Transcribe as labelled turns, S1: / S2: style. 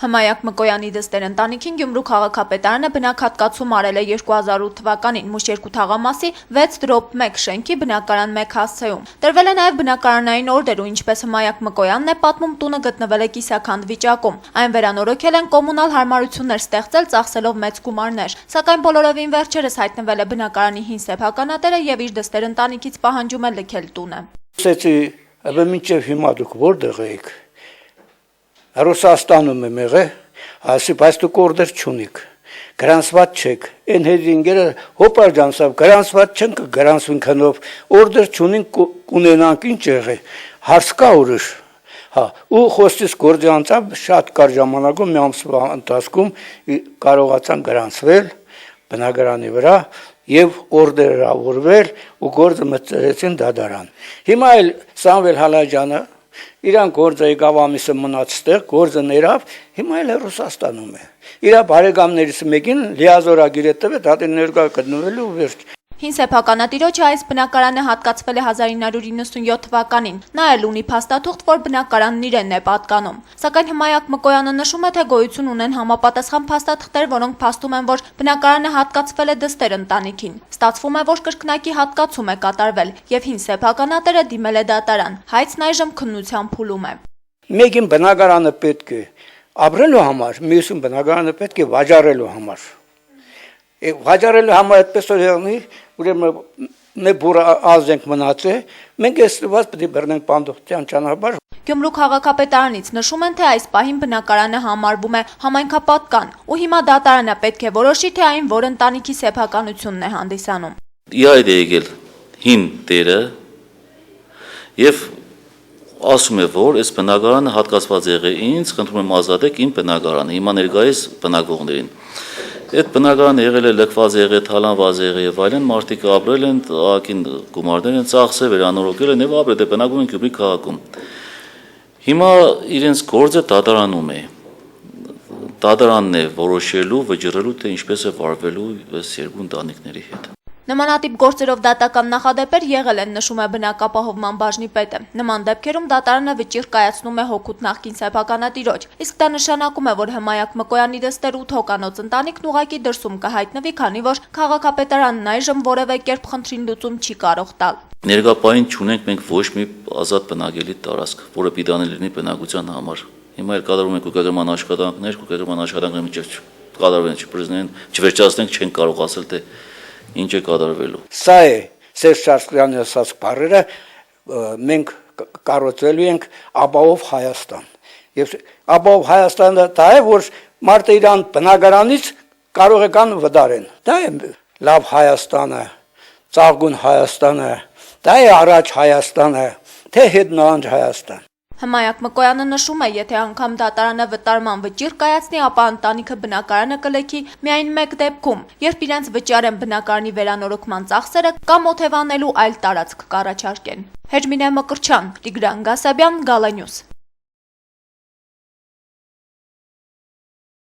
S1: Հմայակ Մկոյանի դստեր ընտանիքին Գյումրու քաղաքապետարանը բնակհատկացում արել է 2008 թվականին Մուշերկու թաղամասի 6/1 շենքի բնակարան 1 հասցեում։ Տրվել է նաև բնակարանային օրդեր ու ինչպես Հմայակ Մկոյանն է պատմում, տունը գտնվել է կիսաքանդ վիճակում։ Այն վերանորոգել են կոմունալ հարմարություններ ստեղծել ծախսելով մեծ գումարներ։ Սակայն բոլորովին վերջերս հայտնվել է բնակարանի հին սեփականատերը եւ իր դստեր ընտանիքից պահանջում է լքել տունը։
S2: Մինչև հիմա դուք որտեղ եք։ Ռուսաստանում եմ եղել, ասի բայց դուք օրդեր չունիք, գրանցված չեք, այն հետինգերը հոպարջանցավ, գրանցված չենք, գրանցվին քնով, օրդեր չունենք, կունենանք ինչ եղել, հարց կա ուրիշ, ու խոստից գործի անցավ շատ կար ժամանակում, մի ամսվա ընթացքում կարողացան գրանցվել բնակարանի վրա եւ օրդերավորվել ու գործը մտցրեցին դատարան։ Հիմա էլ Սամվել Հալաջյանը Իրան գործը եկավ ամիսը մնաց ստեղ, գործը ներավ, հիմա էլ Ռուսաստանում է։ Իրա բարեկամներից մեկին լիազորագիր է տվել, դա ներկա գտնվելու վերջ։
S1: Հին սեփականատիրոջը այս բնակարանը հատկացվել է 1997 թվականին։ Նա էլ ունի փաստաթուղթ, որ բնակարանն իրենն է պատկանում։ Սակայն Հմայակ Մկոյանը նշում է, թե գոյություն ունեն համապատասխան փաստաթղթեր, որոնք փաստում են, որ բնակարանը հատկացվել է դստեր ընտանիքին։ Ստացվում է, որ կրկնակի հատկացում է կատարվել, եւ հին սեփականատերը դիմել է դատարան։ Հայցն այժմ քննության փուլում է։
S2: Մեկին բնակարանը պետք է ապրելու համար, մյուսին բնակարանը պետք է վաճառելու համար։ Վաճառելու համար այդպես որ եղնի, ուրեմն մեր բուրը ազենք մնացե, մենք էստված պետք է բռնենք պանդոխտյան ճանապարհ։
S1: Գյումրու քաղաքապետարանից նշում են, թե այս պահին բնակարանը համարվում է համայնքապատկան, ու հիմա դատարանը պետք է որոշի, թե այն որ ընտանիքի սեփականությունն է հանդիսանում։
S3: Իհայտ է եկել հին տերը եւ ասում է, որ այս բնակարանը հատկացված եղել ինձ, խնդրում եմ ազատեք իմ բնակարանը, հիմա ներկայիս բնակողներին։ Այդ բնակարանը եղել է լքված եղել, թալանված եղել եւ այլն, մարդիկ ապրել են, ակին գումարներ են ծախսել, վերանորոգել են եւ ապրել դե բնակվում են Գյումրի քաղաքում։ Հիմա իրենց գործը դատարանում է։ Դատարանն է որոշելու, վճռելու, թե ինչպես է վարվելու այս երկու ընտանիքների հետ։
S1: Նմանատիպ գործերով դատական նախադեպեր եղել են, նշում է բնակապահովման բաժնի պետը։ Նման դեպքերում դատարանը վճիռ կայացնում է հոգուտ նախկին սեփականատիրոջ, իսկ դա նշանակում է, որ Հմայակ Մկոյանի դստեր 8 հոգանոց ընտանիքն ուղղակի դրսում կհայտնվի, քանի որ քաղաքապետարանն այժմ որևէ կերպ խնդրին լուծում չի կարող տալ։
S3: Ներկայապահին չունենք մենք ոչ մի ազատ բնակելի տարածք, որը պիտանի լինի բնակության համար։ Հիմա էլ կատարում ենք կուկագրման աշխատանքներ, կուկագրման աշխատանքները միջև կատարվեն, չպրիզնեն, չվերջացնենք, չենք կարող ասել, թե ինչ է կատարվելու։
S2: Սա է Սերժ Սարգսյանի ասած բառերը, մենք կառուցելու ենք ապահով Հայաստան։ Եվ ապահով Հայաստանը դա է, որ մարդը իրան բնակարանից կարող է կան վդարեն։ Դա է լավ Հայաստանը, ծաղկուն Հայաստանը, դա է առաջ Հայաստանը, թե հետնահանջ Հայաստան։
S1: Հմայակ Մկոյանը նշում է, եթե անգամ դատարանը վտարման վճիռ կայացնի, ապա ընտանիքը բնակարանը կլքի միայն մեկ դեպքում, երբ իրենց վճարեն բնակարանի վերանորոգման ծախսերը կամ օթևանելու այլ տարածք կառաջարկեն։ Հեջմինե Մկրչյան, Տիգրան Գասաբյան, Գալանյուս։